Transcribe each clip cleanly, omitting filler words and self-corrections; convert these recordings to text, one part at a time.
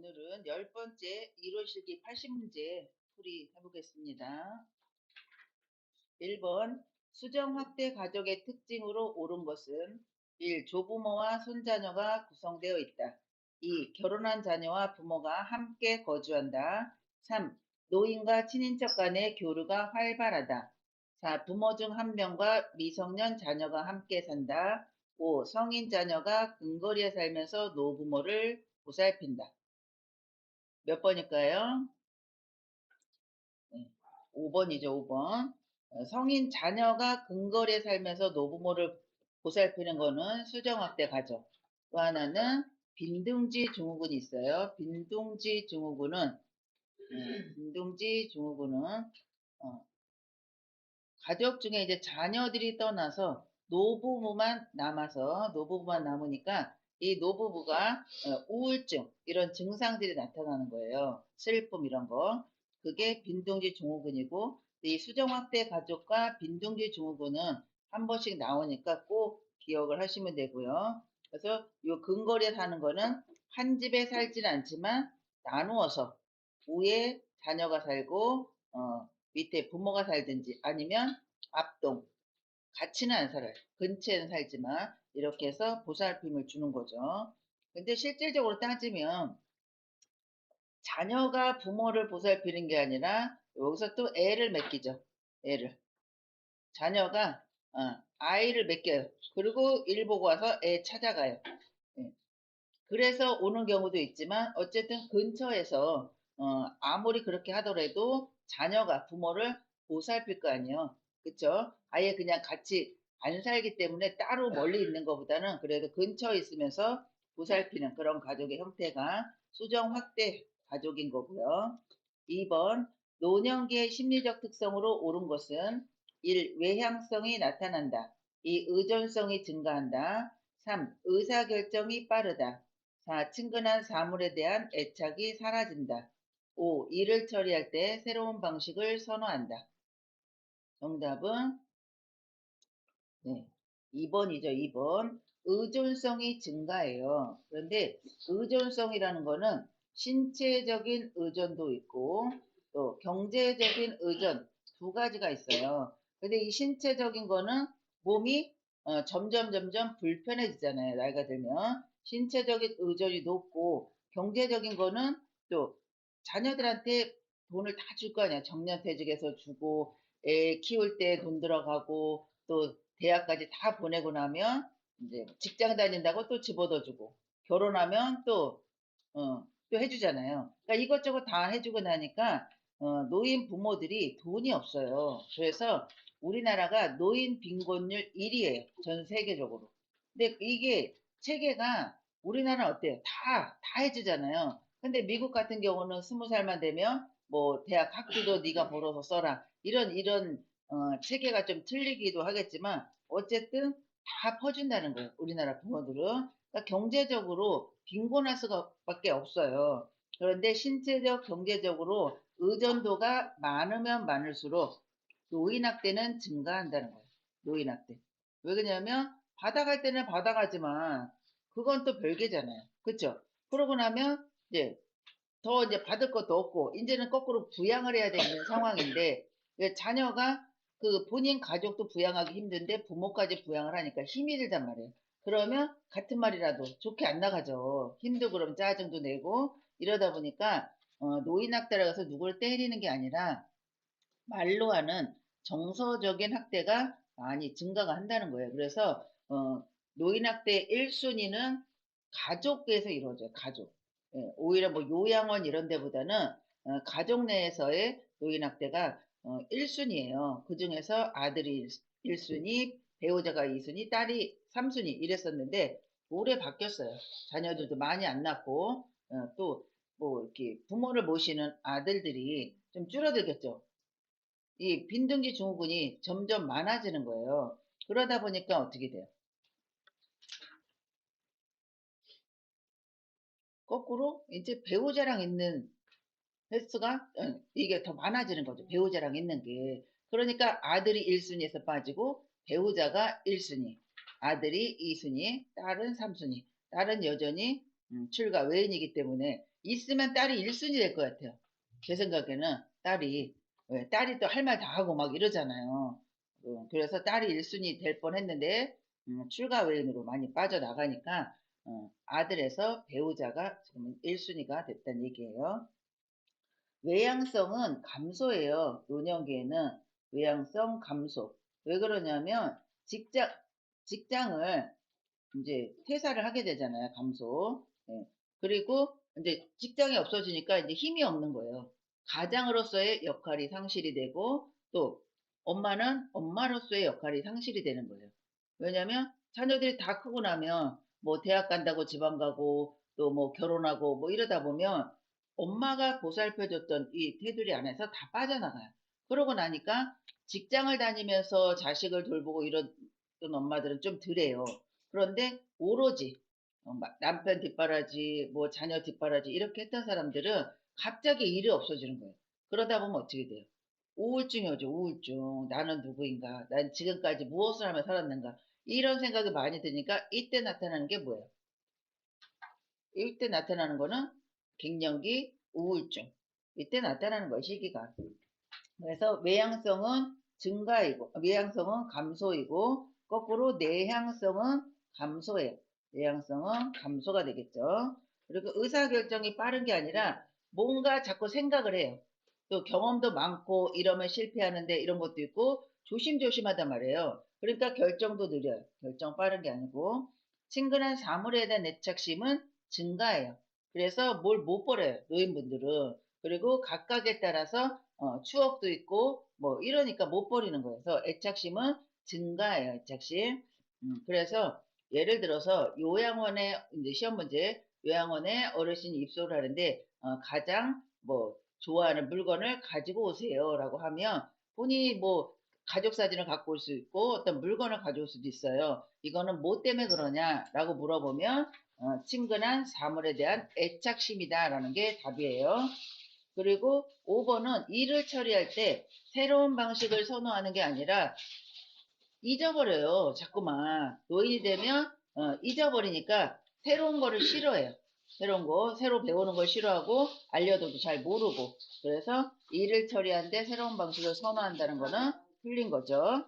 오늘은 10번째 이론실기 80문제 풀이 해보겠습니다. 1번 수정 확대 가족의 특징으로 옳은 것은 1. 조부모와 손자녀가 구성되어 있다. 2. 결혼한 자녀와 부모가 함께 거주한다. 3. 노인과 친인척 간의 교류가 활발하다. 4. 부모 중 한 명과 미성년 자녀가 함께 산다. 5. 성인 자녀가 근거리에 살면서 노부모를 보살핀다. 몇 번일까요? 네, 5번이죠, 5번. 성인 자녀가 근거리에 살면서 노부모를 보살피는 거는 수정확대 가족. 또 하나는 빈둥지 증후군이 있어요. 빈둥지 증후군은 어, 가족 중에 이제 자녀들이 떠나서 노부부만 남으니까 이 노부부가 우울증 이런 증상들이 나타나는 거예요. 슬픔 이런 거. 그게 빈둥지 증후군이고 이 수정확대 가족과 빈둥지 증후군은 한 번씩 나오니까 꼭 기억을 하시면 되고요. 그래서 이 근거리에 사는 거는 한 집에 살지는 않지만 나누어서 위에 자녀가 살고 밑에 부모가 살든지 아니면 앞동 같이는 안 살아요. 근처에는 살지만 이렇게 해서 보살핌을 주는 거죠. 근데 실질적으로 따지면 자녀가 부모를 보살피는 게 아니라 여기서 또 애를 맡기죠. 애를. 자녀가 아이를 맡겨요. 그리고 일 보고 와서 애 찾아가요. 예. 그래서 오는 경우도 있지만 어쨌든 근처에서 아무리 그렇게 하더라도 자녀가 부모를 보살필 거 아니에요. 그쵸? 아예 그냥 같이 안 살기 때문에 따로 멀리 있는 것보다는 그래도 근처에 있으면서 보살피는 그런 가족의 형태가 수정 확대 가족인 거고요. 2번 노년기의 심리적 특성으로 옳은 것은 1. 외향성이 나타난다. 2. 의존성이 증가한다. 3. 의사결정이 빠르다. 4. 친근한 사물에 대한 애착이 사라진다. 5. 일을 처리할 때 새로운 방식을 선호한다. 정답은 네, 2번이죠. 2번. 의존성이 증가해요. 그런데 의존성이라는 거는 신체적인 의존도 있고 또 경제적인 의존 두 가지가 있어요. 근데 이 신체적인 거는 몸이 점점 불편해지잖아요. 나이가 들면. 신체적인 의존이 높고 경제적인 거는 또 자녀들한테 돈을 다 줄 거 아니야. 정년퇴직해서 주고 애 키울 때 돈 들어가고 또 대학까지 다 보내고 나면 이제 직장 다닌다고 또 집어넣어 주고 결혼하면 또 해주잖아요. 그러니까 이것저것 다 해주고 나니까 노인 부모들이 돈이 없어요. 그래서 우리나라가 노인 빈곤율 1위예요. 전 세계적으로. 근데 이게 체계가 우리나라는 어때요? 다 해주잖아요. 근데 미국 같은 경우는 20살만 되면 뭐 대학 학비도 네가 벌어서 써라. 이런 체계가 좀 틀리기도 하겠지만 어쨌든 다 퍼준다는 거예요. 우리나라 부모들은. 그러니까 경제적으로 빈곤할 수밖에 없어요. 그런데 신체적, 경제적으로 의존도가 많으면 많을수록 노인학대는 증가한다는 거예요. 노인학대. 왜 그러냐면 받아갈 때는 받아가지만 그건 또 별개잖아요. 그쵸? 그러고 나면 이제 받을 것도 없고 이제는 거꾸로 부양을 해야 되는 상황인데 자녀가 그 본인 가족도 부양하기 힘든데 부모까지 부양을 하니까 힘이 들단 말이에요. 그러면 같은 말이라도 좋게 안 나가죠. 힘도 그럼 짜증도 내고 이러다 보니까 노인 학대라고 해서 누구를 때리는 게 아니라 말로 하는 정서적인 학대가 많이 증가가 한다는 거예요. 그래서 노인 학대 1순위는 가족에서 이루어져요. 가족. 예, 오히려 뭐 요양원 이런 데보다는 가족 내에서의 노인 학대가 1순위예요. 그중에서 아들이 1순위, 배우자가 2순위, 딸이 3순위 이랬었는데 올해 바뀌었어요. 자녀들도 많이 안 낳고 또 뭐 이렇게 부모를 모시는 아들들이 좀 줄어들겠죠. 이 빈둥지 증후군이 점점 많아지는 거예요. 그러다 보니까 어떻게 돼요? 거꾸로 이제 배우자랑 있는 횟수가 이게 더 많아지는 거죠. 배우자랑 있는 게. 그러니까 아들이 1순위에서 빠지고 배우자가 1순위, 아들이 2순위, 딸은 3순위. 딸은 여전히 출가 외인이기 때문에 있으면 딸이 1순위 될 것 같아요. 제 생각에는 딸이 왜, 딸이 또 할 말 다 하고 막 이러잖아요. 그래서 딸이 1순위 될 뻔했는데 출가 외인으로 많이 빠져나가니까 아들에서 배우자가 지금 1순위가 됐다는 얘기예요. 외양성은 감소예요. 노년기에는 외양성 감소. 왜 그러냐면 직장을 이제 퇴사를 하게 되잖아요. 감소. 예. 그리고 이제 직장이 없어지니까 이제 힘이 없는 거예요. 가장으로서의 역할이 상실이 되고 또 엄마는 엄마로서의 역할이 상실이 되는 거예요. 왜냐면 자녀들이 다 크고 나면 뭐 대학 간다고 지방 가고 또 뭐 결혼하고 뭐 이러다 보면 엄마가 보살펴줬던 이 테두리 안에서 다 빠져나가요. 그러고 나니까 직장을 다니면서 자식을 돌보고 이러던 엄마들은 좀 덜해요. 그런데 오로지 남편 뒷바라지, 뭐 자녀 뒷바라지 이렇게 했던 사람들은 갑자기 일이 없어지는 거예요. 그러다 보면 어떻게 돼요? 우울증이 오죠, 우울증. 나는 누구인가? 난 지금까지 무엇을 하며 살았는가? 이런 생각이 많이 드니까 이때 나타나는 게 뭐예요? 이때 나타나는 거는 갱년기, 우울증. 이때 나타나는 거예요, 시기가. 그래서 외향성은 증가이고, 외향성은 감소이고, 거꾸로 내향성은 감소예요. 내향성은 감소가 되겠죠. 그리고 의사결정이 빠른 게 아니라 뭔가 자꾸 생각을 해요. 또 경험도 많고 이러면 실패하는데 이런 것도 있고 조심조심하단 말이에요. 그러니까 결정도 느려요. 결정 빠른 게 아니고 친근한 사물에 대한 애착심은 증가해요. 그래서 뭘 못 버려요. 노인분들은. 그리고 각각에 따라서 추억도 있고 뭐 이러니까 못 버리는 거예요. 그래서 애착심은 증가해요. 애착심. 그래서 예를 들어서 요양원에 이제 시험 문제 요양원에 어르신이 입소를 하는데 가장 뭐 좋아하는 물건을 가지고 오세요라고 하면 본인이 뭐 가족 사진을 갖고 올 수 있고 어떤 물건을 가져올 수도 있어요. 이거는 뭐 때문에 그러냐라고 물어보면 친근한 사물에 대한 애착심이다라는 게 답이에요. 그리고 5번은 일을 처리할 때 새로운 방식을 선호하는 게 아니라 잊어버려요. 자꾸만. 노인이 되면 잊어버리니까 새로운 거를 싫어해요. 새로운 거, 새로 배우는 걸 싫어하고 알려줘도 잘 모르고. 그래서 일을 처리하는데 새로운 방식을 선호한다는 거는 틀린 거죠.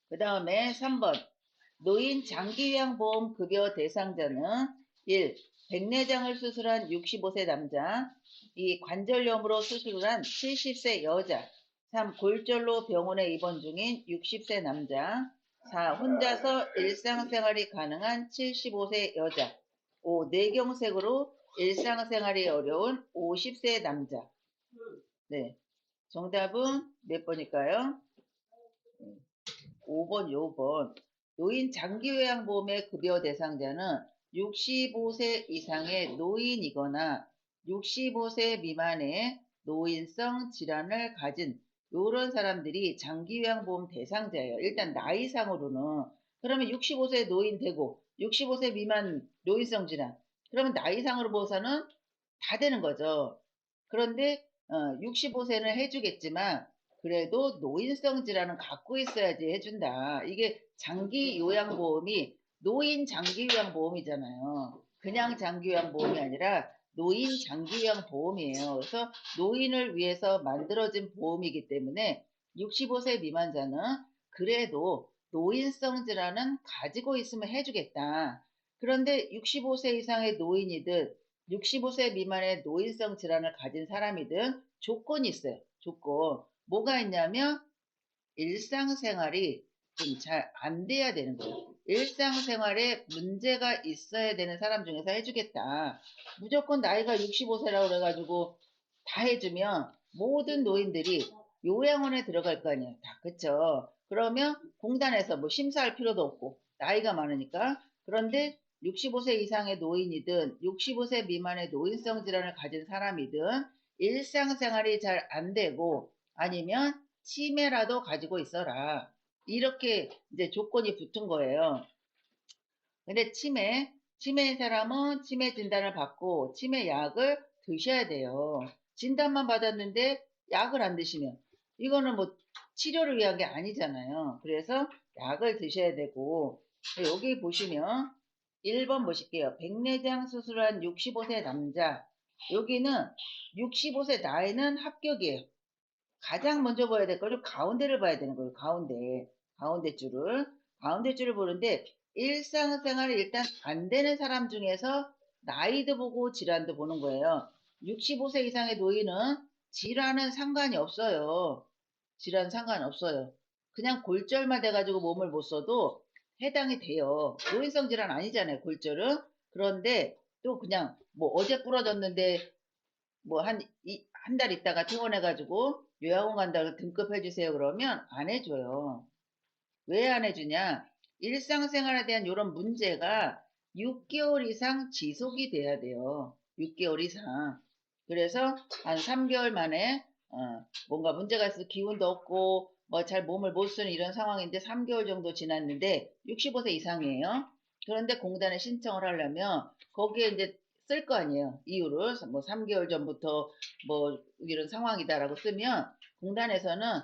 그 다음에 3번. 노인 장기요양보험 급여 대상자는 1. 백내장을 수술한 65세 남자, 2. 관절염으로 수술을 한 70세 여자, 3. 골절로 병원에 입원 중인 60세 남자, 4. 혼자서 일상생활이 가능한 75세 여자, 5. 뇌경색으로 일상생활이 어려운 50세 남자. 네. 정답은 몇 번일까요? 5번, 요번. 노인 장기요양보험의 급여 대상자는 65세 이상의 노인이거나 65세 미만의 노인성 질환을 가진 이런 사람들이 장기요양보험 대상자예요. 일단 나이상으로는. 그러면 65세 노인 되고 65세 미만 노인성 질환. 그러면 나이상으로 봐서는 다 되는 거죠. 그런데 65세는 해주겠지만 그래도 노인성 질환은 갖고 있어야지 해준다. 이게 장기 요양보험이 노인 장기 요양보험이잖아요. 그냥 장기 요양보험이 아니라 노인 장기 요양보험이에요. 그래서 노인을 위해서 만들어진 보험이기 때문에 65세 미만자는 그래도 노인성 질환은 가지고 있으면 해주겠다. 그런데 65세 이상의 노인이든 65세 미만의 노인성 질환을 가진 사람이든 조건이 있어요. 조건. 뭐가 있냐면 일상생활이 좀 잘 안 돼야 되는 거예요. 일상생활에 문제가 있어야 되는 사람 중에서 해주겠다. 무조건 나이가 65세라고 그래가지고 다 해주면 모든 노인들이 요양원에 들어갈 거 아니에요. 다 그쵸? 그러면 공단에서 뭐 심사할 필요도 없고 나이가 많으니까. 그런데 65세 이상의 노인이든 65세 미만의 노인성 질환을 가진 사람이든 일상생활이 잘 안 되고 아니면 치매라도 가지고 있어라. 이렇게 이제 조건이 붙은 거예요. 근데 치매인 사람은 치매 진단을 받고 치매 약을 드셔야 돼요. 진단만 받았는데 약을 안 드시면 이거는 뭐 치료를 위한 게 아니잖아요. 그래서 약을 드셔야 되고 여기 보시면 1번 보실게요. 백내장 수술한 65세 남자. 여기는 65세 나이는 합격이에요. 가장 먼저 봐야 될 거를 가운데를 봐야 되는 거예요. 가운데 줄을. 가운데 줄을 보는데 일상생활이 일단 안 되는 사람 중에서 나이도 보고 질환도 보는 거예요. 65세 이상의 노인은 질환은 상관이 없어요. 질환 상관없어요. 그냥 골절만 돼가지고 몸을 못 써도 해당이 돼요. 노인성 질환 아니잖아요, 골절은. 그런데 또 그냥 뭐 어제 부러졌는데 뭐 한 달 있다가 퇴원해가지고 요양원 간다고 등급해주세요 그러면 안 해줘요. 왜 안 해주냐? 일상생활에 대한 이런 문제가 6개월 이상 지속이 돼야 돼요. 6개월 이상. 그래서 한 3개월 만에 뭔가 문제가 있어서 기운도 없고 뭐 잘 몸을 못 쓰는 이런 상황인데 3개월 정도 지났는데 65세 이상이에요. 그런데 공단에 신청을 하려면 거기에 이제 쓸 거 아니에요. 이유를 뭐 3개월 전부터 뭐 이런 상황이다라고 쓰면 공단에서는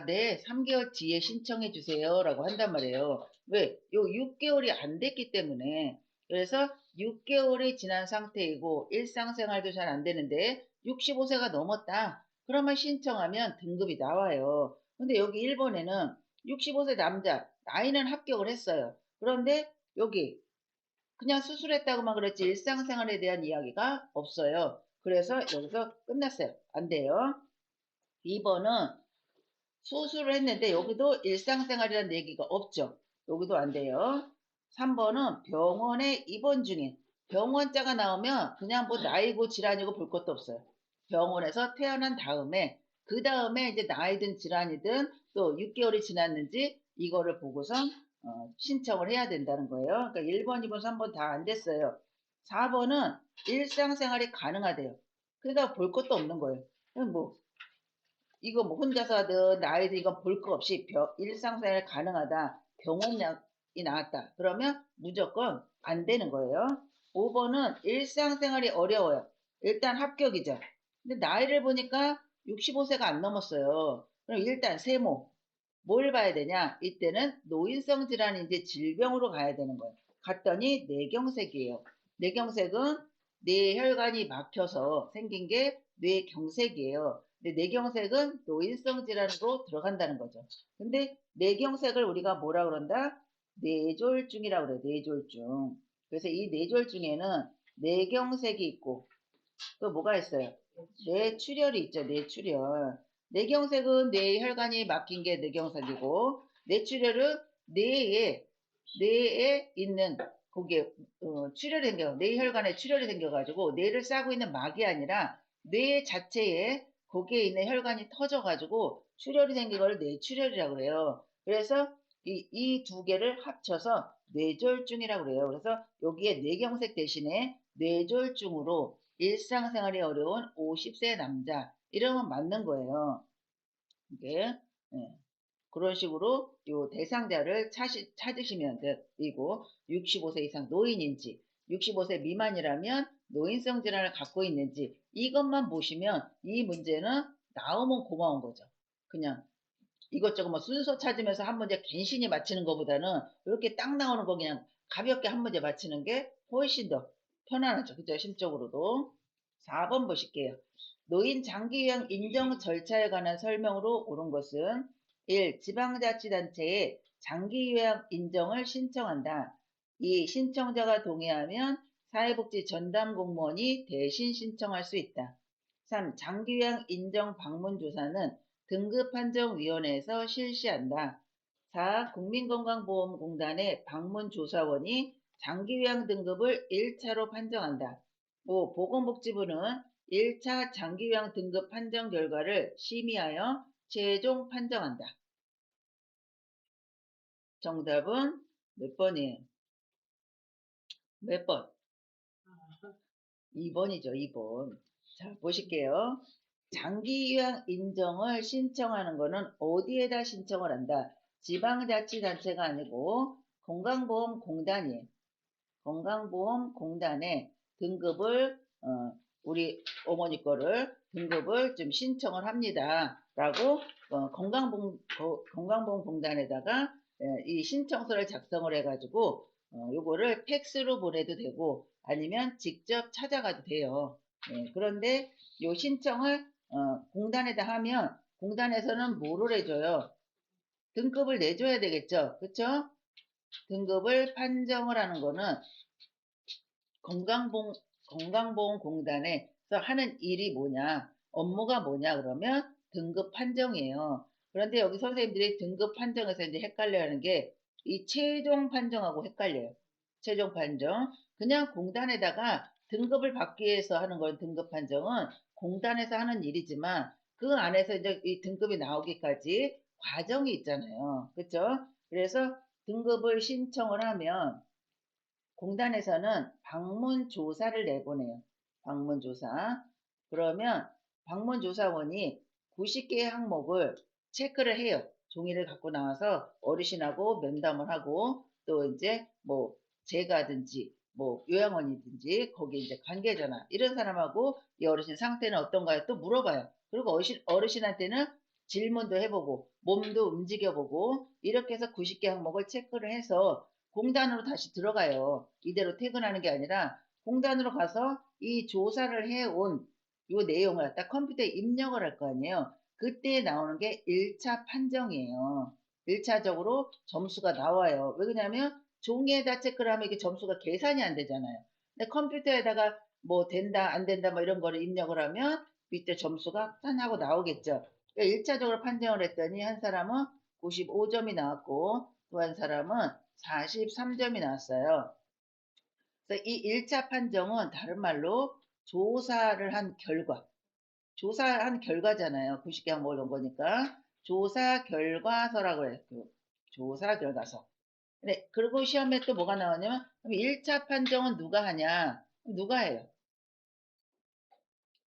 네, 3개월 뒤에 신청해 주세요. 라고 한단 말이에요. 왜? 요 6개월이 안 됐기 때문에. 그래서 6개월이 지난 상태이고 일상생활도 잘 안 되는데 65세가 넘었다. 그러면 신청하면 등급이 나와요. 근데 여기 1번에는 65세 남자, 나이는 합격을 했어요. 그런데 여기 그냥 수술했다고만 그랬지 일상생활에 대한 이야기가 없어요. 그래서 여기서 끝났어요. 안 돼요. 2번은 수술을 했는데 여기도 일상생활이라는 얘기가 없죠. 여기도 안 돼요. 3번은 병원에 입원 중인 병원자가 나오면 그냥 뭐 나이고 질환이고 볼 것도 없어요. 병원에서 태어난 다음에 그 다음에 이제 나이든 질환이든 또 6개월이 지났는지 이거를 보고선 신청을 해야 된다는 거예요. 그러니까 1번, 2번, 3번 다 안 됐어요. 4번은 일상생활이 가능하대요. 그러니까 볼 것도 없는 거예요. 뭐 이거 뭐 혼자서 하든 나이든 이건 볼 거 없이 일상생활 가능하다. 병원약이 나왔다. 그러면 무조건 안 되는 거예요. 5번은 일상생활이 어려워요. 일단 합격이죠. 근데 나이를 보니까 65세가 안 넘었어요. 그럼 일단 세모. 뭘 봐야 되냐? 이때는 노인성 질환인지 질병으로 가야 되는 거예요. 갔더니 뇌경색이에요. 뇌경색은 뇌혈관이 막혀서 생긴 게 뇌경색이에요. 근데 뇌경색은 노인성 질환으로 들어간다는 거죠. 근데 뇌경색을 우리가 뭐라 그런다? 뇌졸중이라고 그래요. 뇌졸중. 그래서 이 뇌졸중에는 뇌경색이 있고 또 뭐가 있어요? 뇌출혈이 있죠. 뇌출혈. 뇌경색은 뇌혈관이 막힌 게 뇌경색이고 뇌출혈은 뇌에 있는 거기에 출혈이 생겨 뇌혈관에 출혈이 생겨가지고 뇌를 싸고 있는 막이 아니라 뇌 자체에 거기에 있는 혈관이 터져가지고 출혈이 생긴 걸 뇌출혈이라고 그래요. 그래서 이 두 개를 합쳐서 뇌졸중이라고 그래요. 그래서 여기에 뇌경색 대신에 뇌졸중으로 일상생활이 어려운 50세 남자 이러면 맞는 거예요. 이게 그런 식으로 요 대상자를 찾으시면 되고 65세 이상 노인인지 65세 미만이라면 노인성 질환을 갖고 있는지 이것만 보시면 이 문제는 나오면 고마운 거죠. 그냥 이것저것 뭐 순서 찾으면서 한 문제 갠신히 맞히는 것보다는 이렇게 딱 나오는 거 그냥 가볍게 한 문제 맞히는 게 훨씬 더 편안하죠. 그죠? 심적으로도. 4번 보실게요. 노인 장기요양 인정 절차에 관한 설명으로 옳은 것은 1. 지방자치단체에 장기요양 인정을 신청한다. 2. 신청자가 동의하면 사회복지 전담 공무원이 대신 신청할 수 있다. 3. 장기요양 인정 방문조사는 등급판정위원회에서 실시한다. 4. 국민건강보험공단의 방문조사원이 장기요양 등급을 1차로 판정한다. 5. 보건복지부는 1차 장기요양 등급 판정 결과를 심의하여 최종 판정한다. 정답은 몇 번이에요? 몇 번? 2번이죠, 2번. 자, 보실게요. 장기요양 인정을 신청하는 거는 어디에다 신청을 한다? 지방자치단체가 아니고 건강보험공단이에요. 건강보험공단에 등급을 우리 어머니 거를 등급을 좀 신청을 합니다. 라고 건강보험공단에다가 이 신청서를 작성을 해가지고 요거를 팩스로 보내도 되고 아니면 직접 찾아가도 돼요. 예, 그런데 요 신청을 공단에다 하면 공단에서는 뭐를 해줘요? 등급을 내줘야 되겠죠. 그쵸? 등급을 판정을 하는 거는 건강보험공단에서 하는 일이 뭐냐, 업무가 뭐냐 그러면 등급 판정이에요. 그런데 여기 선생님들이 등급 판정에서 이제 헷갈려 하는 게 이 최종 판정하고 헷갈려요. 최종 판정. 그냥 공단에다가 등급을 받기 위해서 하는 건 등급 판정은 공단에서 하는 일이지만 그 안에서 이제 이 등급이 나오기까지 과정이 있잖아요. 그쵸? 그래서 등급을 신청을 하면 공단에서는 방문 조사를 내보내요. 방문 조사. 그러면 방문 조사원이 90개의 항목을 체크를 해요. 종이를 갖고 나와서 어르신하고 면담을 하고 또 이제 뭐 제가든지 뭐 요양원이든지 거기 이제 관계자나 이런 사람하고 이 어르신 상태는 어떤가요? 또 물어봐요. 그리고 어르신한테는 질문도 해보고 몸도 움직여보고 이렇게 해서 90개 항목을 체크를 해서 공단으로 다시 들어가요. 이대로 퇴근하는 게 아니라 공단으로 가서 이 조사를 해온 요 내용을 갖다 컴퓨터에 입력을 할 거 아니에요. 그때 나오는 게 1차 판정이에요. 1차적으로 점수가 나와요. 왜 그러냐면 종이에다 체크를 하면 이게 점수가 계산이 안 되잖아요. 근데 컴퓨터에다가 뭐 된다 안 된다 뭐 이런 거를 입력을 하면 밑에 점수가 짠 하고 나오겠죠. 그러니까 1차적으로 판정을 했더니 한 사람은 95점이 나왔고 또 한 사람은 43점이 나왔어요. 그래서 이 1차 판정은 다른 말로 조사를 한 결과, 조사한 결과잖아요. 90개 항목을 넣은 거니까. 조사 결과서라고 해요. 그 조사 결과서. 네, 그리고 시험에 또 뭐가 나오냐면, 그럼 1차 판정은 누가 하냐? 누가 해요?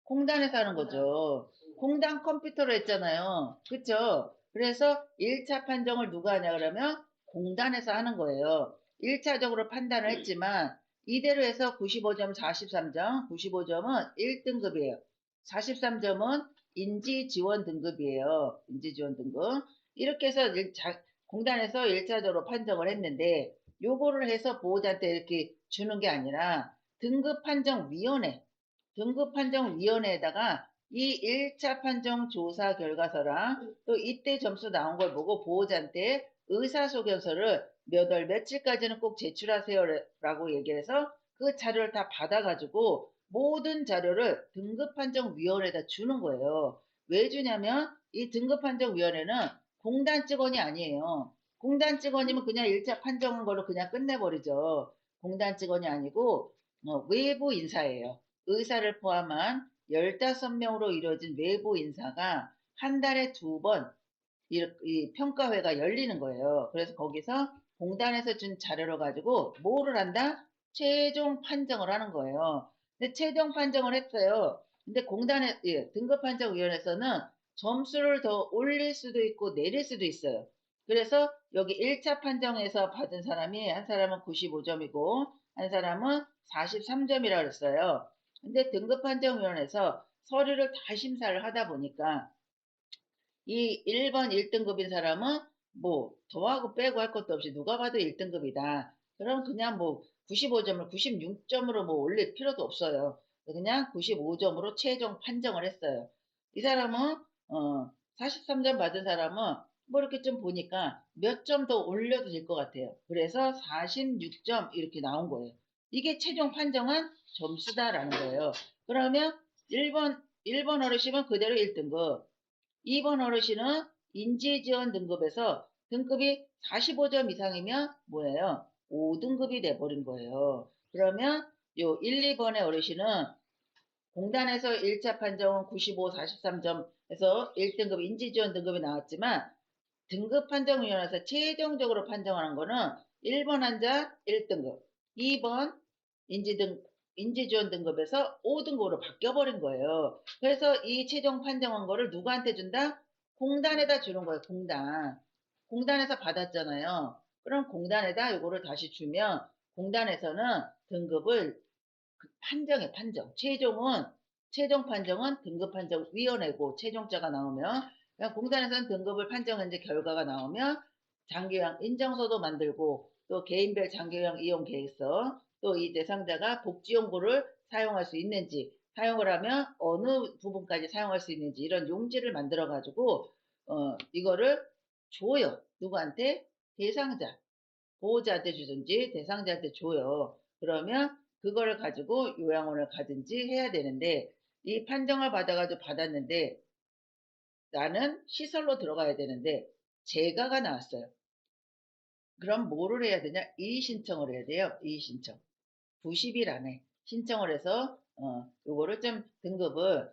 공단에서 하는 거죠. 공단 컴퓨터로 했잖아요. 그쵸? 그래서 1차 판정을 누가 하냐 그러면 공단에서 하는 거예요. 1차적으로 판단을 했지만 이대로 해서 95점, 43점, 95점은 1등급이에요. 43점은 인지지원 등급이에요. 인지지원 등급. 이렇게 해서 공단에서 1차적으로 판정을 했는데 요거를 해서 보호자한테 이렇게 주는 게 아니라 등급판정위원회 등급판정위원회에다가 이 1차 판정 조사 결과서랑 또 이때 점수 나온 걸 보고 보호자한테 의사소견서를 몇 월 며칠까지는 꼭 제출하세요라고 얘기를 해서 그 자료를 다 받아가지고 모든 자료를 등급판정위원회에다 주는 거예요. 왜 주냐면 이 등급판정위원회는 공단 직원이 아니에요. 공단 직원이면 그냥 1차 판정한 걸로 그냥 끝내버리죠. 공단 직원이 아니고 외부 인사예요. 의사를 포함한 15명으로 이루어진 외부 인사가 한 달에 2번 이 평가회가 열리는 거예요. 그래서 거기서 공단에서 준 자료를 가지고 뭐를 한다? 최종 판정을 하는 거예요. 근데 최종 판정을 했어요. 근데 공단의 등급판정위원회에서는 점수를 더 올릴 수도 있고 내릴 수도 있어요. 그래서 여기 1차 판정에서 받은 사람이 한 사람은 95점이고 한 사람은 43점이라고 그랬어요. 근데 등급판정위원회에서 서류를 다 심사를 하다 보니까 이 1번 1등급인 사람은 뭐 더하고 빼고 할 것도 없이 누가 봐도 1등급이다. 그럼 그냥 뭐 95점을 96점으로 뭐 올릴 필요도 없어요. 그냥 95점으로 최종 판정을 했어요. 이 사람은 43점 받은 사람은 뭐 이렇게 좀 보니까 몇 점 더 올려도 될 것 같아요. 그래서 46점 이렇게 나온 거예요. 이게 최종 판정한 점수다라는 거예요. 그러면 1번 어르신은 그대로 1등급, 2번 어르신은 인지지원 등급에서 등급이 45점 이상이면 뭐예요? 5등급이 돼버린 거예요. 그러면 요 1, 2번의 어르신은 공단에서 1차 판정은 95, 43점에서 1등급 인지지원 등급이 나왔지만 등급판정위원회에서 최종적으로 판정하는 거는 1번 환자 1등급, 2번 인지지원 등급에서 5등급으로 바뀌어버린 거예요. 그래서 이 최종 판정한 거를 누구한테 준다? 공단에다 주는 거예요. 공단에서 받았잖아요. 그럼 공단에다 이거를 다시 주면 공단에서는 등급을 판정. 최종 판정은 등급판정위원회고 최종자가 나오면 그냥 공단에서는 등급을 판정한 지 결과가 나오면 장기요양 인정서도 만들고 또 개인별 장기요양 이용 계획서, 또 이 대상자가 복지용구를 사용할 수 있는지, 사용을 하면 어느 부분까지 사용할 수 있는지 이런 용지를 만들어 가지고 이거를 줘요. 누구한테? 대상자, 보호자한테 주든지 대상자한테 줘요. 그러면 그거를 가지고 요양원을 가든지 해야 되는데, 이 판정을 받아가지고 받았는데 나는 시설로 들어가야 되는데 재가가 나왔어요. 그럼 뭐를 해야 되냐? 이의 신청을 해야 돼요. 이의 신청. 90일 안에 신청을 해서 요거를 좀 등급을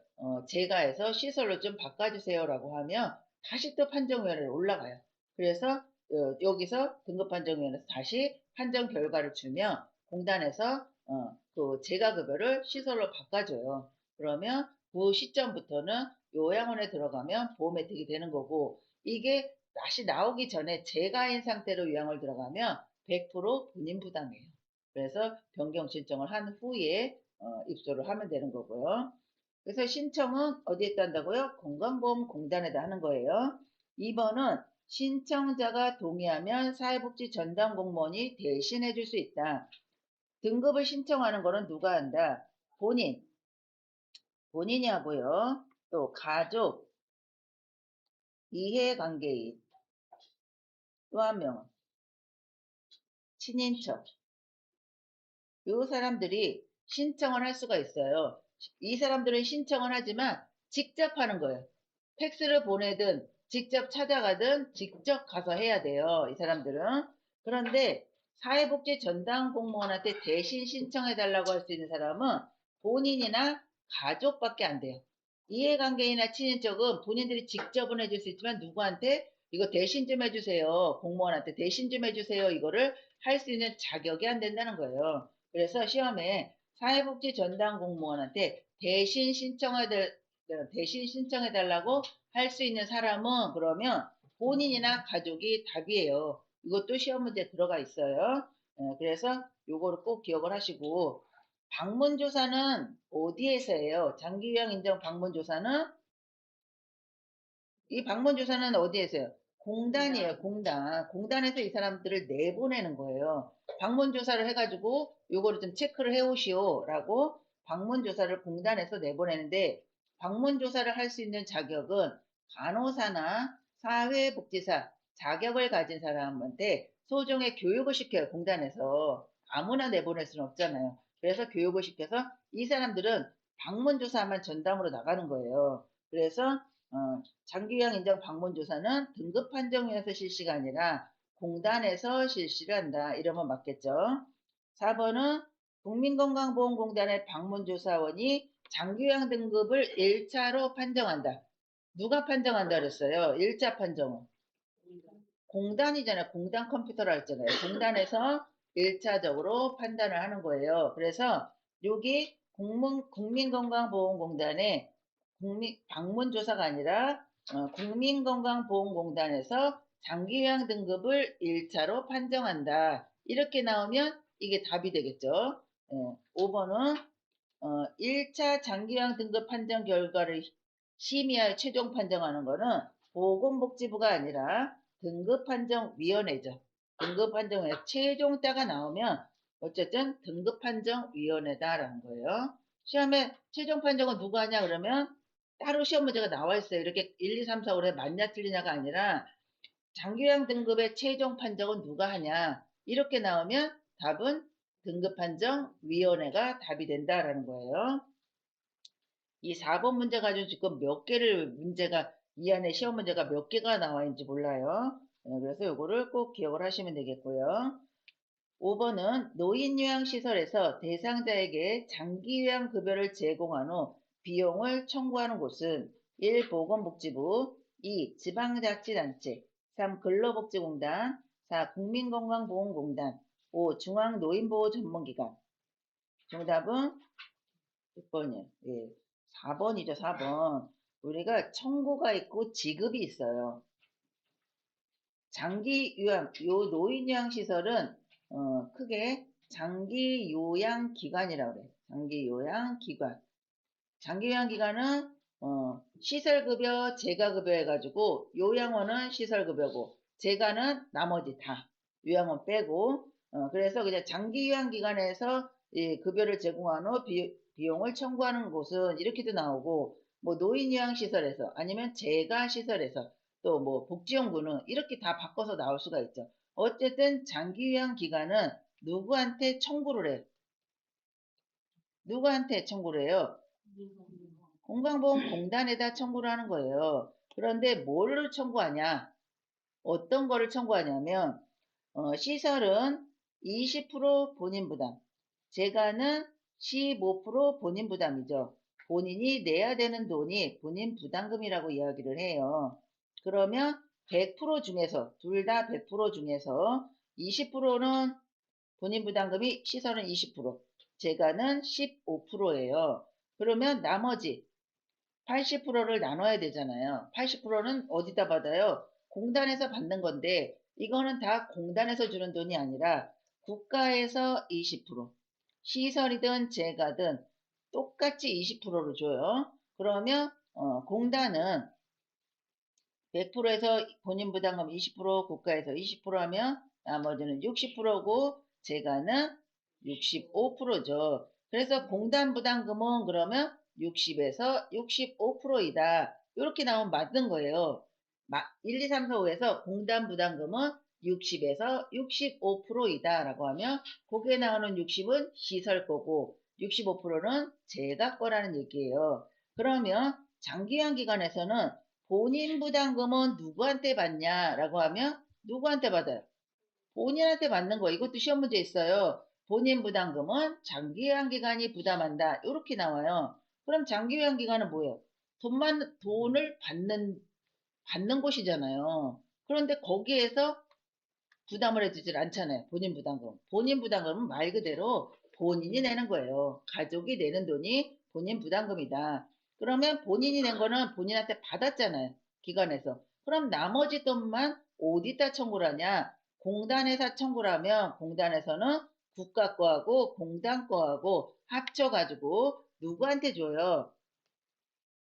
재가해서 시설로 좀 바꿔주세요라고 하면 다시 또 판정위원회로 올라가요. 그래서 여기서 등급판정위원회에서 다시 판정 결과를 주면 공단에서 그 재가급여를 시설로 바꿔줘요. 그러면 그 시점부터는 요양원에 들어가면 보험 혜택이 되는 거고, 이게 다시 나오기 전에 재가인 상태로 요양을 들어가면 100% 본인 부담이에요. 그래서 변경 신청을 한 후에 입소를 하면 되는 거고요. 그래서 신청은 어디에다 한다고요? 건강보험공단에다 하는 거예요. 2번은 신청자가 동의하면 사회복지 전담 공무원이 대신해 줄 수 있다. 등급을 신청하는 거는 누가 한다? 본인이 하고요. 또 가족, 이해관계인, 또 한 명은 친인척. 요 사람들이 신청을 할 수가 있어요. 이 사람들은 신청을 하지만 직접 하는 거예요. 팩스를 보내든 직접 찾아가든 직접 가서 해야 돼요. 이 사람들은. 그런데 사회복지 전담 공무원한테 대신 신청해 달라고 할 수 있는 사람은 본인이나 가족밖에 안 돼요. 이해관계인이나 친인척은 본인들이 직접은 해줄 수 있지만 누구한테 이거 대신 좀 해주세요. 공무원한테 대신 좀 해주세요. 이거를 할 수 있는 자격이 안 된다는 거예요. 그래서 시험에 사회복지 전담 공무원한테 대신 신청해 달라고 할 수 있는 사람은 그러면 본인이나 가족이 답이에요. 이것도 시험 문제 들어가 있어요. 그래서 요거를 꼭 기억을 하시고, 방문조사는 어디에서 해요? 장기요양 인정 방문조사는, 이 방문조사는 어디에서 해요? 공단이에요, 공단. 공단에서 이 사람들을 내보내는 거예요. 방문조사를 해가지고 요거를 좀 체크를 해 오시오라고 방문조사를 공단에서 내보내는데, 방문조사를 할 수 있는 자격은 간호사나 사회복지사 자격을 가진 사람한테 소정의 교육을 시켜요, 공단에서. 아무나 내보낼 수는 없잖아요. 그래서 교육을 시켜서 이 사람들은 방문조사만 전담으로 나가는 거예요. 그래서 장기요양 인정 방문조사는 등급판정위에서 실시가 아니라 공단에서 실시를 한다. 이러면 맞겠죠. 4번은 국민건강보험공단의 방문조사원이 장기요양 등급을 1차로 판정한다. 누가 판정한다 그랬어요? 1차 판정은. 공단이잖아요. 공단 컴퓨터라 했잖아요. 공단에서 1차적으로 판단을 하는 거예요. 그래서 여기 국민건강보험공단의 방문조사가 아니라 국민건강보험공단에서 장기요양 등급을 1차로 판정한다. 이렇게 나오면 이게 답이 되겠죠. 5번은 1차 장기요양 등급 판정 결과를 심의할 최종 판정하는 거는 보건복지부가 아니라 등급판정위원회죠. 등급판정위원회 최종따가 나오면 어쨌든 등급판정위원회다라는 거예요. 시험에 최종 판정은 누가 하냐 그러면 따로 시험 문제가 나와 있어요. 이렇게 1, 2, 3, 4, 5에 맞냐 틀리냐가 아니라 장기요양 등급의 최종 판정은 누가 하냐, 이렇게 나오면 답은 등급판정위원회가 답이 된다라는 거예요. 이 4번 문제 가지고 지금 몇 개를 문제가, 이 안에 시험 문제가 몇 개가 나와 있는지 몰라요. 그래서 요거를 꼭 기억을 하시면 되겠고요. 5번은 노인요양시설에서 대상자에게 장기요양급여를 제공한 후 비용을 청구하는 곳은 1. 보건복지부, 2. 지방자치단체, 3. 근로복지공단, 4. 국민건강보험공단, 5. 중앙노인보호전문기관. 정답은 몇 번이에요? 예, 4번이죠, 4번. 우리가 청구가 있고 지급이 있어요. 장기요양, 요 노인요양시설은 크게 장기요양기관이라고 그래요. 장기요양기관. 장기요양기관은 시설급여, 재가급여 해가지고 요양원은 시설급여고 재가는 나머지 다. 요양원 빼고. 그래서 그냥 장기 요양 기관에서 이 급여를 제공한 후 비용을 청구하는 곳은 이렇게도 나오고, 뭐 노인 요양 시설에서 아니면 재가 시설에서 또 뭐 복지용구는 이렇게 다 바꿔서 나올 수가 있죠. 어쨌든 장기 요양 기관은 누구한테 청구를 해요? 누구한테 청구를 해요? 건강보험공단에다 청구를 하는 거예요. 그런데 뭐를 청구하냐? 어떤 거를 청구하냐면 시설은 20% 본인 부담, 재가는 15% 본인 부담이죠. 본인이 내야 되는 돈이 본인 부담금이라고 이야기를 해요. 그러면 100% 중에서, 둘 다 100% 중에서 20%는 본인 부담금이, 시설은 20%, 재가는 15%예요. 그러면 나머지 80%를 나눠야 되잖아요. 80%는 어디다 받아요? 공단에서 받는 건데, 이거는 다 공단에서 주는 돈이 아니라 국가에서 20%, 시설이든 재가든 똑같이 20%를 줘요. 그러면 공단은 100%에서 본인 부담금 20%, 국가에서 20% 하면 나머지는 60%고 재가는 65%죠. 그래서 공단 부담금은 그러면 60에서 65%이다. 이렇게 나오면 맞는 거예요. 1, 2, 3, 4, 5에서 공단 부담금은 60에서 65%이다 라고 하면 거기에 나오는 60은 시설 거고 65%는 재가 거라는 얘기예요. 그러면 장기요양 기관에서는 본인 부담금은 누구한테 받냐라고 하면 누구한테 받아요? 본인한테 받는 거. 이것도 시험 문제 있어요. 본인 부담금은 장기요양기관이 부담한다. 이렇게 나와요. 그럼 장기요양기관은 뭐예요? 돈을 받는 곳이잖아요. 그런데 거기에서 부담을 해주질 않잖아요. 본인 부담금. 본인 부담금은 말 그대로 본인이 내는 거예요. 가족이 내는 돈이 본인 부담금이다. 그러면 본인이 낸 거는 본인한테 받았잖아요. 기관에서. 그럼 나머지 돈만 어디다 청구를 하냐? 공단에서 청구를 하면 공단에서는 국가 거하고 공단 거하고 합쳐가지고 누구한테 줘요?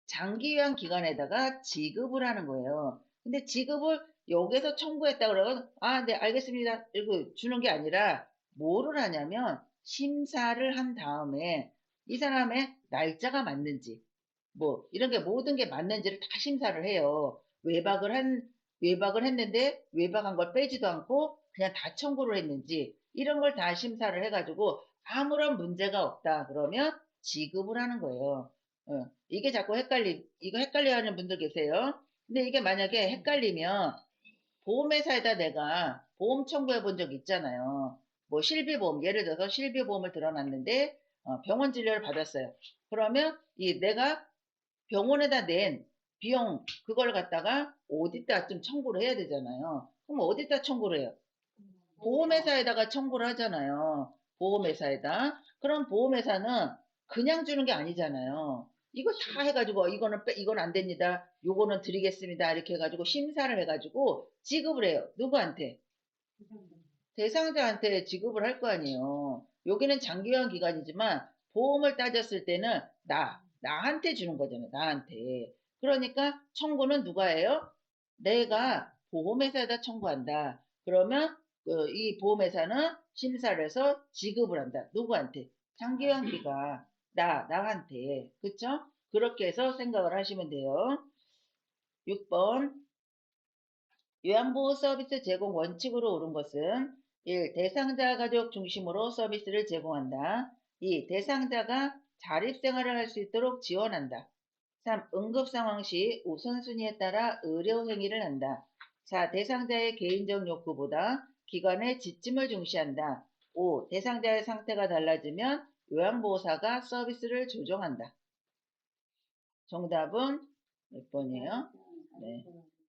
장기요양 기관에다가 지급을 하는 거예요. 근데 지급을 여기서 청구했다 그러면 네 알겠습니다 이거 주는 게 아니라 뭐를 하냐면 심사를 한 다음에 이 사람의 날짜가 맞는지 뭐 이런 게 모든 게 맞는지를 다 심사를 해요. 외박을 했는데 외박한 걸 빼지도 않고 그냥 다 청구를 했는지 이런 걸 다 심사를 해가지고 아무런 문제가 없다 그러면 지급을 하는 거예요. 이게 자꾸 이거 헷갈려 하는 분들 계세요. 근데 이게 만약에 헷갈리면 보험회사에다 내가 보험 청구해 본 적 있잖아요. 뭐 실비보험, 예를 들어서 실비보험을 들어놨는데 병원 진료를 받았어요. 그러면 내가 병원에다 낸 비용 그걸 갖다가 어디다 좀 청구를 해야 되잖아요. 그럼 어디다 청구를 해요? 보험회사에다가 청구를 하잖아요. 보험회사에다. 그럼 보험회사는 그냥 주는 게 아니잖아요. 이거 다 해가지고 이건 안 됩니다. 요거는 드리겠습니다. 이렇게 해가지고 심사를 해가지고 지급을 해요. 누구한테? 대상자한테 지급을 할 거 아니에요. 여기는 장기요양 기간이지만 보험을 따졌을 때는 나한테 주는 거잖아요. 나한테. 그러니까 청구는 누가 해요? 내가 보험회사에다 청구한다. 그러면 이 보험회사는 심사를 해서 지급을 한다. 누구한테? 장기요양 기간. 나한테. 그쵸? 그렇게 해서 생각을 하시면 돼요. 6번. 요양보호 서비스 제공 원칙으로 옳은 것은 1. 대상자 가족 중심으로 서비스를 제공한다. 2. 대상자가 자립생활을 할 수 있도록 지원한다. 3. 응급상황 시 우선순위에 따라 의료 행위를 한다. 4. 대상자의 개인적 욕구보다 기관의 지침을 중시한다. 5. 대상자의 상태가 달라지면 요양보호사가 서비스를 조정한다. 정답은 몇 번이에요? 네.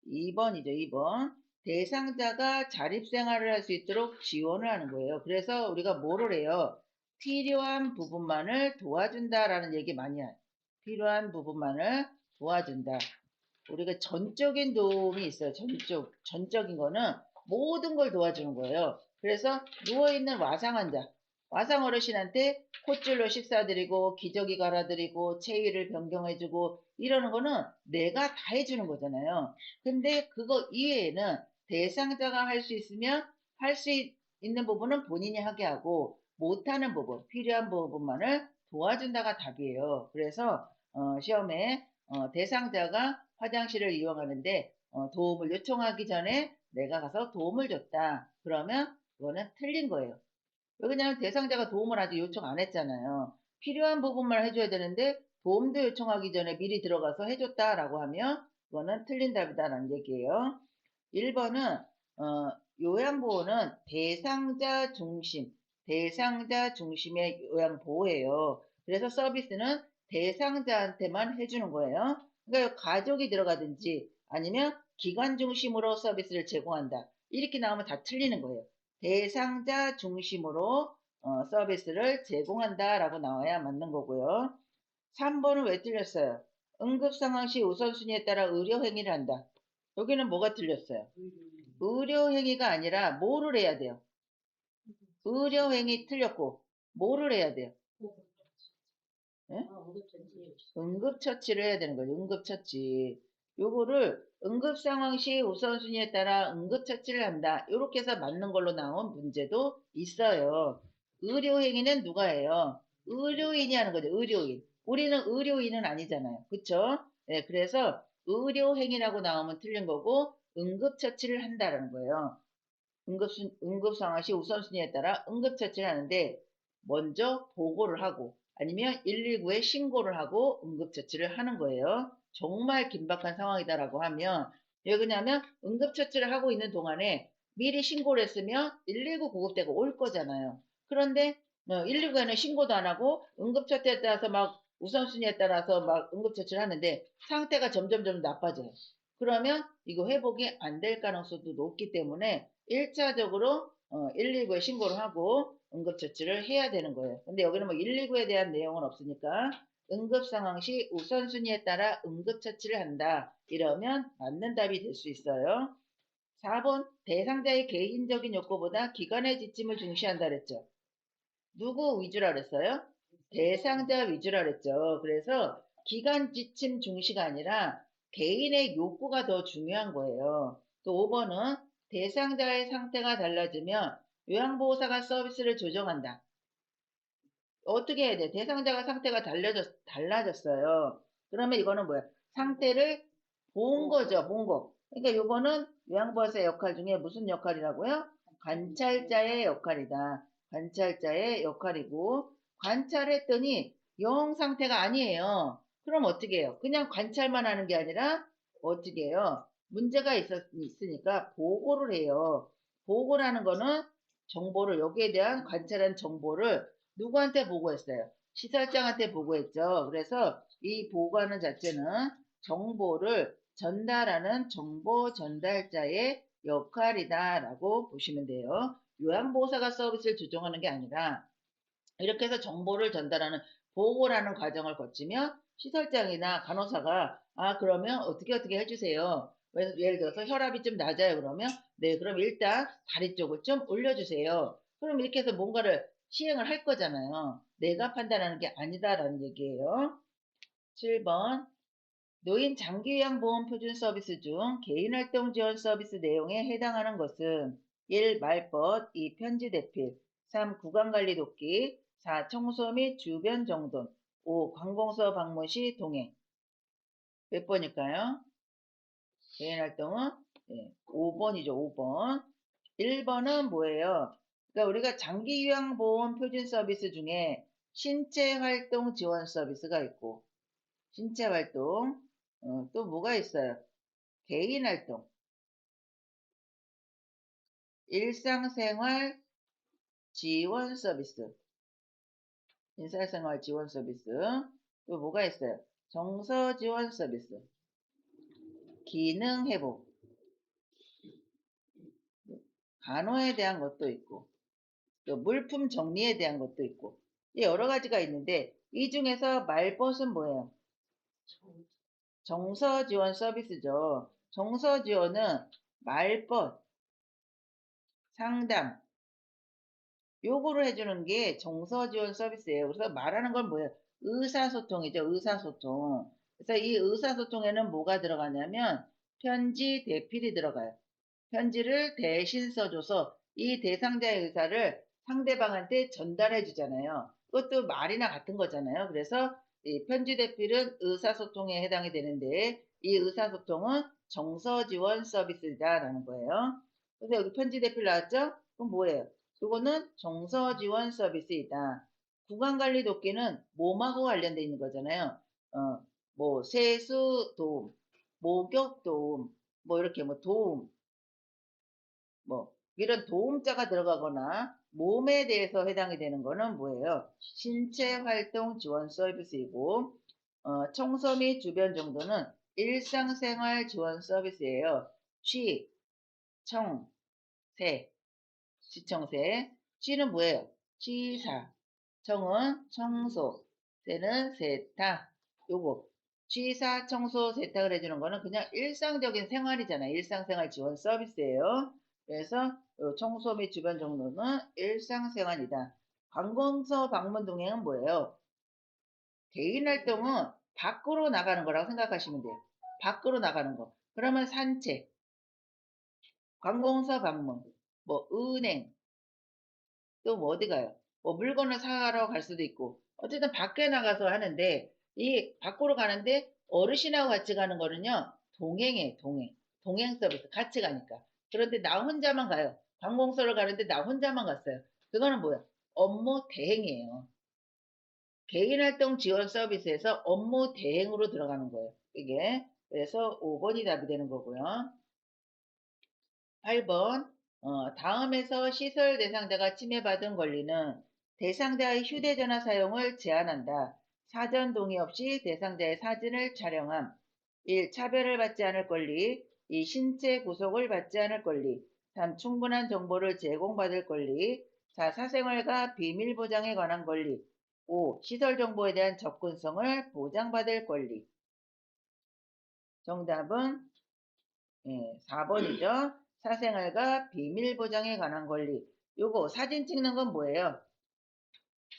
2번이죠, 2번. 대상자가 자립생활을 할 수 있도록 지원을 하는 거예요. 그래서 우리가 뭐를 해요? 필요한 부분만을 도와준다라는 얘기 많이 해요. 필요한 부분만을 도와준다. 우리가 전적인 도움이 있어요. 전적인 거는 모든 걸 도와주는 거예요. 그래서 누워있는 와상 환자, 와상 어르신한테 콧줄로 식사드리고 기저귀 갈아드리고 체위를 변경해주고 이러는 거는 내가 다 해주는 거잖아요. 근데 그거 이외에는 대상자가 할 수 있으면 할 수 있는 부분은 본인이 하게 하고 못하는 부분, 필요한 부분만을 도와준다가 답이에요. 그래서 시험에 대상자가 화장실을 이용하는데 도움을 요청하기 전에 내가 가서 도움을 줬다. 그러면 그거는 틀린 거예요. 왜냐하면 대상자가 도움을 아직 요청 안 했잖아요. 필요한 부분만 해줘야 되는데 도움도 요청하기 전에 미리 들어가서 해줬다라고 하면 그거는 틀린 답이다라는 얘기예요. 1번은 요양보호는 대상자 중심의 요양보호예요. 그래서 서비스는 대상자한테만 해주는 거예요. 그러니까 가족이 들어가든지 아니면 기관 중심으로 서비스를 제공한다. 이렇게 나오면 다 틀리는 거예요. 대상자 중심으로 서비스를 제공한다라고 나와야 맞는 거고요. 3번은 왜 틀렸어요? 응급상황 시 우선순위에 따라 의료행위를 한다. 여기는 뭐가 틀렸어요? 의료행위가 아니라 뭐를 해야 돼요? 의료행위 틀렸고 뭐를 해야 돼요? 예? 응급처치를 해야 되는 거죠. 응급처치. 요거를 응급상황 시 우선순위에 따라 응급처치를 한다. 이렇게 해서 맞는 걸로 나온 문제도 있어요. 의료행위는 누가 해요? 의료인이 하는 거죠. 의료인. 우리는 의료인은 아니잖아요. 그쵸? 네, 그래서 의료행위라고 나오면 틀린 거고 응급처치를 한다는 거예요. 응급상황 시 우선순위에 따라 응급처치를 하는데 먼저 보고를 하고 아니면 119에 신고를 하고 응급처치를 하는 거예요. 정말 긴박한 상황이다라고 하면 왜 그러냐면 응급처치를 하고 있는 동안에 미리 신고를 했으면 119 구급대가 올 거잖아요. 그런데 119에는 신고도 안 하고 응급처치에 따라서 막 우선순위에 따라서 막 응급처치를 하는데 상태가 점점점 나빠져요. 그러면 이거 회복이 안 될 가능성도 높기 때문에 1차적으로 119에 신고를 하고 응급처치를 해야 되는 거예요. 근데 여기는 뭐 119에 대한 내용은 없으니까 응급상황 시 우선순위에 따라 응급처치를 한다. 이러면 맞는 답이 될 수 있어요. 4번 대상자의 개인적인 욕구보다 기관의 지침을 중시한다 그랬죠. 누구 위주라 그랬어요? 대상자 위주라 그랬죠. 그래서 기관 지침 중시가 아니라 개인의 욕구가 더 중요한 거예요. 또 5번은 대상자의 상태가 달라지면 요양보호사가 서비스를 조정한다. 어떻게 해야 돼? 대상자가 상태가 달라졌어요. 그러면 이거는 뭐야? 상태를 본 거죠, 본 거. 그러니까 요거는 요양보호사의 역할 중에 무슨 역할이라고요? 관찰자의 역할이다. 관찰자의 역할이고, 관찰했더니 영 상태가 아니에요. 그럼 어떻게 해요? 그냥 관찰만 하는 게 아니라 어떻게 해요? 문제가 있으니까 보고를 해요. 보고라는 거는 정보를, 여기에 대한 관찰한 정보를 누구한테 보고했어요? 시설장한테 보고했죠. 그래서 이 보고하는 자체는 정보를 전달하는 정보 전달자의 역할이다라고 보시면 돼요. 요양보호사가 서비스를 조정하는 게 아니라 이렇게 해서 정보를 전달하는 보고라는 과정을 거치며 시설장이나 간호사가 그러면 어떻게 해주세요. 예를 들어서 혈압이 좀 낮아요. 그러면 네 그럼 일단 다리 쪽을 좀 올려주세요. 그럼 이렇게 해서 뭔가를 시행을 할 거잖아요. 내가 판단하는 게 아니다라는 얘기예요. 7번 노인 장기요양보험 표준 서비스 중 개인활동 지원 서비스 내용에 해당하는 것은 1. 말벗 2. 편지 대필 3. 구강관리 돕기 4. 청소 및 주변 정돈 5. 관공서 방문 시 동행 몇 번일까요? 개인활동은 5번이죠. 5번 1번은 뭐예요? 그러니까 우리가 장기요양보험 표준 서비스 중에 신체활동 지원 서비스가 있고 신체활동 또 뭐가 있어요? 개인활동, 일상생활 지원 서비스, 일상생활 지원 서비스, 또 뭐가 있어요? 정서 지원 서비스, 기능 회복, 간호에 대한 것도 있고, 또 물품 정리에 대한 것도 있고, 여러 가지가 있는데, 이 중에서 말벗은 뭐예요? 정서 지원 서비스죠. 정서 지원은 말벗, 상담, 요거를 해주는 게 정서 지원 서비스예요. 그래서 말하는 건 뭐예요? 의사소통이죠. 의사소통. 그래서 이 의사소통에는 뭐가 들어가냐면 편지 대필이 들어가요. 편지를 대신 써줘서 이 대상자의 의사를 상대방한테 전달해 주잖아요. 그것도 말이나 같은 거잖아요. 그래서 이 편지 대필은 의사소통에 해당이 되는데 이 의사소통은 정서 지원 서비스다라는 거예요. 그래서 여기 편지 대필 나왔죠? 그럼 뭐예요? 이거는 정서 지원 서비스이다. 구강관리 돕기는 몸하고 관련돼 있는 거잖아요. 뭐 세수 도움, 목욕 도움, 뭐 이렇게 뭐 도움, 뭐 이런 도움자가 들어가거나 몸에 대해서 해당이 되는 거는 뭐예요? 신체 활동 지원 서비스이고 청소 및 주변 정도는 일상생활 지원 서비스예요. 취, 청, 세, 시청세. 취는 뭐예요? 취사. 청은 청소. 세는 세탁. 요거. 취사, 청소, 세탁을 해주는 거는 그냥 일상적인 생활이잖아요. 일상생활 지원 서비스예요. 그래서 청소 및 주변 정도는 일상생활이다. 관공서 방문 동행은 뭐예요? 개인 활동은 밖으로 나가는 거라고 생각하시면 돼요. 밖으로 나가는 거. 그러면 산책, 관공서 방문, 뭐 은행, 또 뭐 어디 가요? 뭐 물건을 사러 갈 수도 있고 어쨌든 밖에 나가서 하는데 이 밖으로 가는데 어르신하고 같이 가는 거는요 동행이에요. 동행 서비스 같이 가니까. 그런데 나 혼자만 가요. 관공서를 가는데 나 혼자만 갔어요. 그거는 뭐야? 업무 대행이에요. 개인활동 지원 서비스에서 업무 대행으로 들어가는 거예요. 이게 그래서 5번이 답이 되는 거고요. 8번 다음에서 시설 대상자가 침해받은 권리는 대상자의 휴대전화 사용을 제한한다. 사전 동의 없이 대상자의 사진을 촬영함. 1. 차별을 받지 않을 권리. 2. 신체 구속을 받지 않을 권리. 3. 충분한 정보를 제공받을 권리. 4. 사생활과 비밀 보장에 관한 권리. 5. 시설 정보에 대한 접근성을 보장받을 권리. 정답은 4번이죠. 사생활과 비밀 보장에 관한 권리. 요거 사진 찍는 건 뭐예요?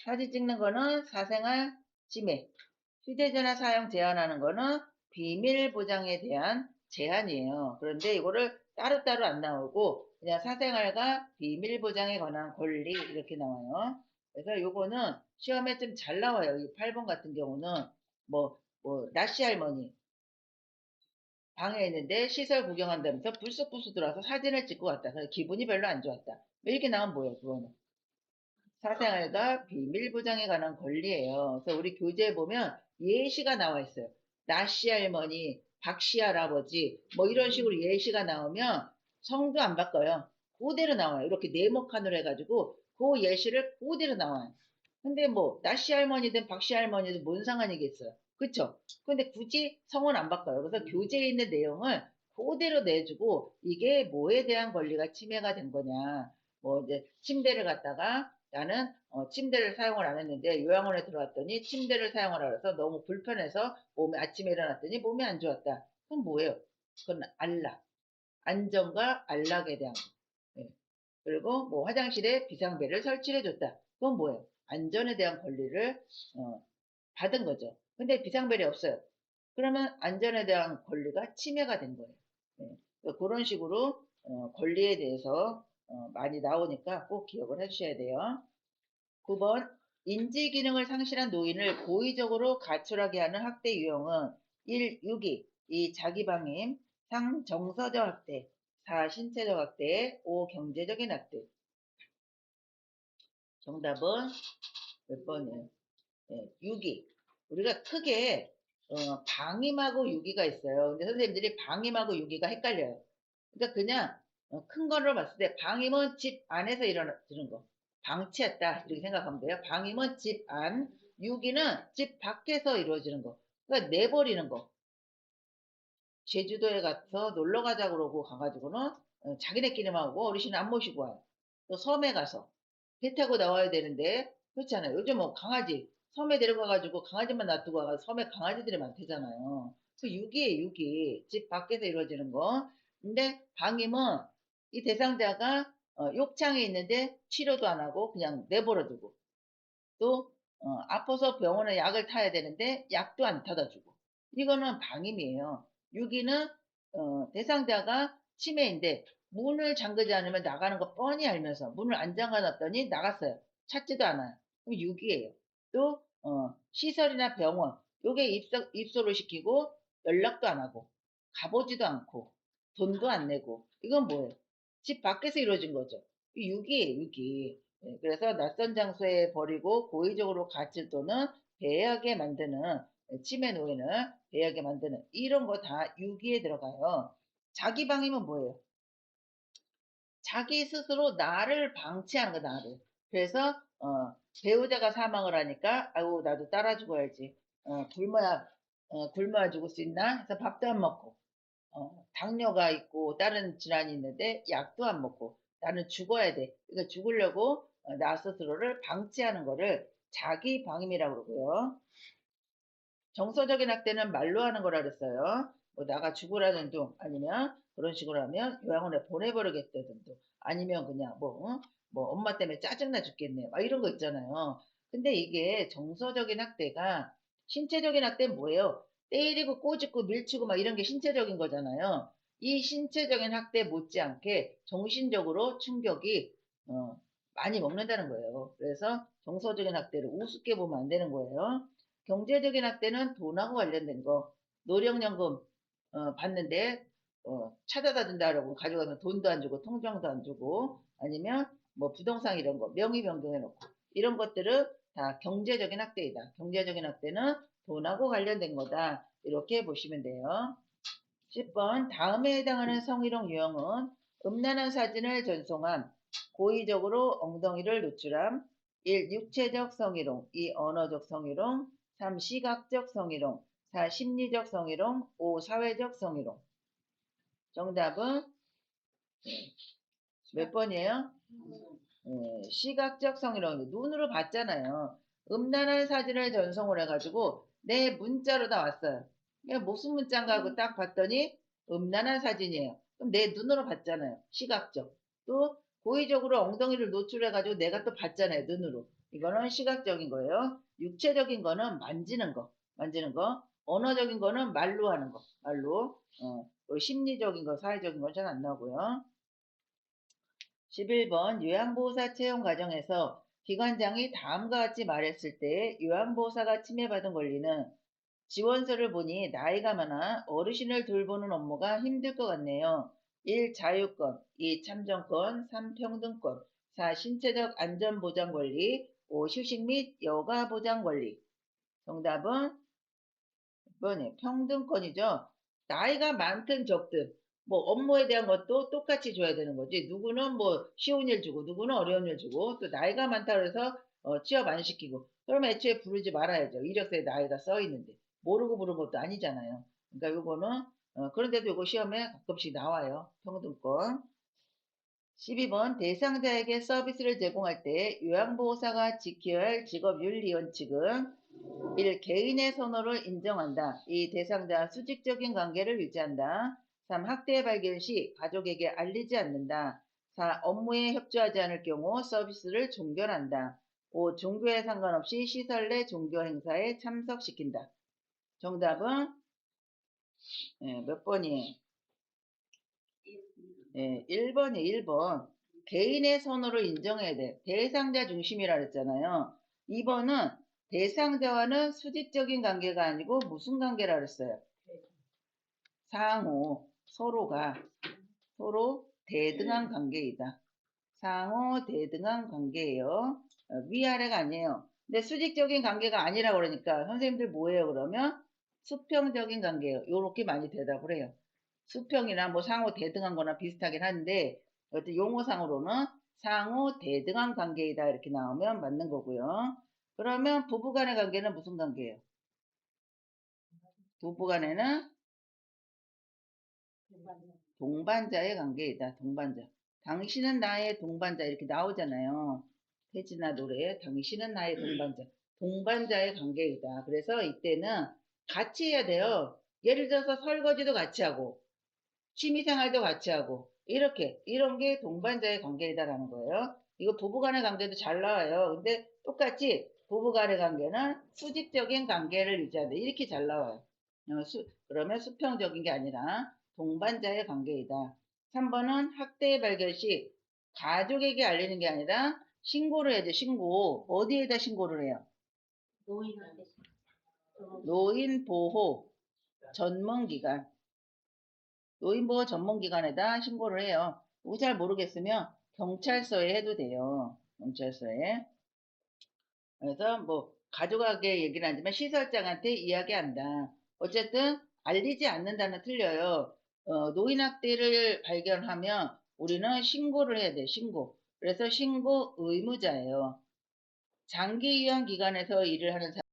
사진 찍는 거는 사생활 침해. 휴대전화 사용 제한하는 거는 비밀 보장에 대한 제한이에요. 그런데 이거를 따로따로 안 나오고 그냥 사생활과 비밀 보장에 관한 권리 이렇게 나와요. 그래서 요거는 시험에 좀 잘 나와요. 이 8번 같은 경우는 나시 할머니 방에 있는데 시설 구경한다면서 불쑥불쑥 들어와서 사진을 찍고 왔다. 그래서 기분이 별로 안 좋았다. 뭐 이렇게 나오면 뭐예요, 그거는? 사생활과 비밀 보장에 관한 권리예요. 그래서 우리 교재에 보면 예시가 나와 있어요. 나씨 할머니, 박씨 할아버지, 뭐 이런 식으로 예시가 나오면 성도 안 바꿔요. 그대로 나와요. 이렇게 네모칸으로 해가지고 그 예시를 그대로 나와요. 근데 뭐 나씨 할머니든 박씨 할머니든 뭔 상관이겠어요. 그쵸? 근데 굳이 성은 안 바꿔요. 그래서 교재에 있는 내용을 그대로 내주고 이게 뭐에 대한 권리가 침해가 된 거냐. 뭐 이제 침대를 갖다가 나는 침대를 사용을 안 했는데 요양원에 들어왔더니 침대를 사용을 하라서 너무 불편해서 몸에 아침에 일어났더니 몸이 안 좋았다. 그럼 뭐예요? 그건 안락. 안전과 안락에 대한 거. 예. 그리고 뭐 화장실에 비상벨을 설치해 줬다. 그건 뭐예요? 안전에 대한 권리를 받은 거죠. 근데 비상벨이 없어요. 그러면 안전에 대한 권리가 침해가 된 거예요. 예. 그런 식으로 권리에 대해서 많이 나오니까 꼭 기억을 해주셔야 돼요. 9번 인지 기능을 상실한 노인을 고의적으로 가출하게 하는 학대 유형은 1. 유기, 2. 자기방임, 3. 정서적 학대, 4. 신체적 학대, 5. 경제적인 학대. 정답은 몇 번이에요? 네, 유기. 우리가 크게 방임하고 유기가 있어요. 근데 선생님들이 방임하고 유기가 헷갈려요. 그러니까 그냥 큰 거로 봤을 때 방임은 집 안에서 일어나는 거. 방치했다 이렇게 생각하면 돼요. 방임은 집 안, 유기는 집 밖에서 이루어지는 거. 그러니까 내버리는 거. 제주도에 가서 놀러 가자 그러고 가가지고는 자기네끼리만 오고 어르신 안 모시고 와요. 또 섬에 가서 배 타고 나와야 되는데 그렇잖아요. 요즘 뭐 강아지 섬에 데려가가지고 강아지만 놔두고 와서 섬에 강아지들이 많대잖아요. 그 유기에 유기 집 밖에서 이루어지는 거. 근데 방임은 이 대상자가 욕창에 있는데 치료도 안 하고 그냥 내버려두고 또 아파서 병원에 약을 타야 되는데 약도 안 타다 주고 이거는 방임이에요. 유기는 대상자가 치매인데 문을 잠그지 않으면 나가는 거 뻔히 알면서 문을 안 잠가 놨더니 나갔어요. 찾지도 않아요. 그럼 6이에요. 또 시설이나 병원 요게 입소를 시키고 연락도 안 하고 가보지도 않고 돈도 안 내고 이건 뭐예요? 집 밖에서 이루어진 거죠. 6이에요, 6이. 그래서 낯선 장소에 버리고 고의적으로 가출 또는 배회하게 만드는 치매 노인을 배회하게 만드는 이런 거 다 6위에 들어가요. 자기 방임은 뭐예요? 자기 스스로 나를 방치하는 거, 나를. 그래서 배우자가 사망을 하니까 아유 나도 따라 죽어야지. 굶어야 죽을 수 있나 해서 밥도 안 먹고 당뇨가 있고 다른 질환이 있는데 약도 안 먹고 나는 죽어야 돼. 그러니까 죽으려고 나 스스로를 방치하는 거를 자기 방임이라고 그러고요. 정서적인 학대는 말로 하는 거라 그랬어요. 뭐 나가 죽으라는 둥 아니면 그런 식으로 하면 요양원에 보내버리겠다는 둥 아니면 그냥 뭐 엄마 때문에 짜증나 죽겠네 막 이런 거 있잖아요. 근데 이게 정서적인 학대가 신체적인 학대는 뭐예요? 때리고 꼬집고 밀치고 막 이런 게 신체적인 거잖아요. 이 신체적인 학대 못지않게 정신적으로 충격이 어, 많이 먹는다는 거예요. 그래서 정서적인 학대를 우습게 보면 안 되는 거예요. 경제적인 학대는 돈하고 관련된 거, 노령연금 받는데 찾아다 준다라고 가져가면 돈도 안 주고 통장도 안 주고 아니면 뭐 부동산 이런 거 명의 변경해 놓고 이런 것들은 다 경제적인 학대이다. 경제적인 학대는 돈하고 관련된 거다. 이렇게 보시면 돼요. 10번 다음에 해당하는 성희롱 유형은 음란한 사진을 전송함, 고의적으로 엉덩이를 노출함, 1. 육체적 성희롱, 2. 언어적 성희롱, 3. 시각적 성희롱, 4. 심리적 성희롱, 5. 사회적 성희롱. 정답은 몇 번이에요? 시각적 성희롱. 눈으로 봤잖아요. 음란한 사진을 전송을 해가지고 내 문자로 다 왔어요. 그냥 무슨 문자인가 하고 딱 봤더니 음란한 사진이에요. 그럼 내 눈으로 봤잖아요. 시각적. 또 고의적으로 엉덩이를 노출해가지고 내가 또 봤잖아요. 눈으로. 이거는 시각적인 거예요. 육체적인 거는 만지는 거. 만지는 거. 언어적인 거는 말로 하는 거. 말로. 그리고 심리적인 거, 사회적인 건 잘 안 나오고요. 11번 요양보호사 채용 과정에서 기관장이 다음과 같이 말했을 때 요양보호사가 침해받은 권리는 지원서를 보니 나이가 많아 어르신을 돌보는 업무가 힘들 것 같네요. 1. 자유권, 2. 참정권, 3. 평등권, 4. 신체적 안전보장 권리, 5. 휴식 및 여가 보장 권리. 정답은 몇 번이에요? 평등권이죠. 나이가 많든 적든 뭐 업무에 대한 것도 똑같이 줘야 되는 거지. 누구는 뭐 쉬운 일 주고 누구는 어려운 일 주고 또 나이가 많다 그래서 취업 안 시키고 그러면 애초에 부르지 말아야죠. 이력서에 나이가 써 있는데 모르고 부른 것도 아니잖아요. 그러니까 요거는 그런데도 요거 시험에 가끔씩 나와요. 평등권. 12번 대상자에게 서비스를 제공할 때 요양보호사가 지켜야 할 직업윤리 원칙은 1. 개인의 선호를 인정한다. 2. 대상자 수직적인 관계를 유지한다. 3. 학대 발견 시 가족에게 알리지 않는다. 4. 업무에 협조하지 않을 경우 서비스를 종결한다. 5. 종교에 상관없이 시설 내 종교 행사에 참석시킨다. 정답은 몇 번이에요? 1번이 1번. 개인의 선호를 인정해야 돼. 대상자 중심이라 그랬잖아요. 2번은 대상자와는 수직적인 관계가 아니고 무슨 관계라 그랬어요? 상호, 서로 대등한 관계이다. 상호 대등한 관계예요. 위아래가 아니에요. 근데 수직적인 관계가 아니라 그러니까 선생님들 뭐예요 그러면? 수평적인 관계예요. 요렇게 많이 대답을 해요. 수평이나 뭐 상호 대등한 거나 비슷하긴 한데 어떤 용어상으로는 상호 대등한 관계이다 이렇게 나오면 맞는 거고요. 그러면 부부 간의 관계는 무슨 관계예요? 부부 간에는 동반자의 관계이다. 동반자. 당신은 나의 동반자 이렇게 나오잖아요. 태진아 노래에 당신은 나의 동반자. 동반자의 관계이다. 그래서 이때는 같이 해야 돼요. 예를 들어서 설거지도 같이 하고 취미생활도 같이 하고 이렇게 이런 게 동반자의 관계이다라는 거예요. 이거 부부간의 관계도 잘 나와요. 근데 똑같이 부부간의 관계는 수직적인 관계를 유지한다. 이렇게 잘 나와요. 그러면 수평적인 게 아니라 동반자의 관계이다. 3번은 학대 발견 시 가족에게 알리는 게 아니라 신고를 해야죠. 신고. 어디에다 신고를 해요? 노인한테 노인보호 전문기관. 노인보호 전문기관에다 신고를 해요. 이거 잘 모르겠으면 경찰서에 해도 돼요. 경찰서에. 그래서 뭐 가족에게 얘기는 하지만 시설장한테 이야기한다. 어쨌든 알리지 않는다는 틀려요. 노인학대를 발견하면 우리는 신고를 해야 돼. 신고. 그래서 신고 의무자예요. 장기 요양 기관에서 일을 하는 사람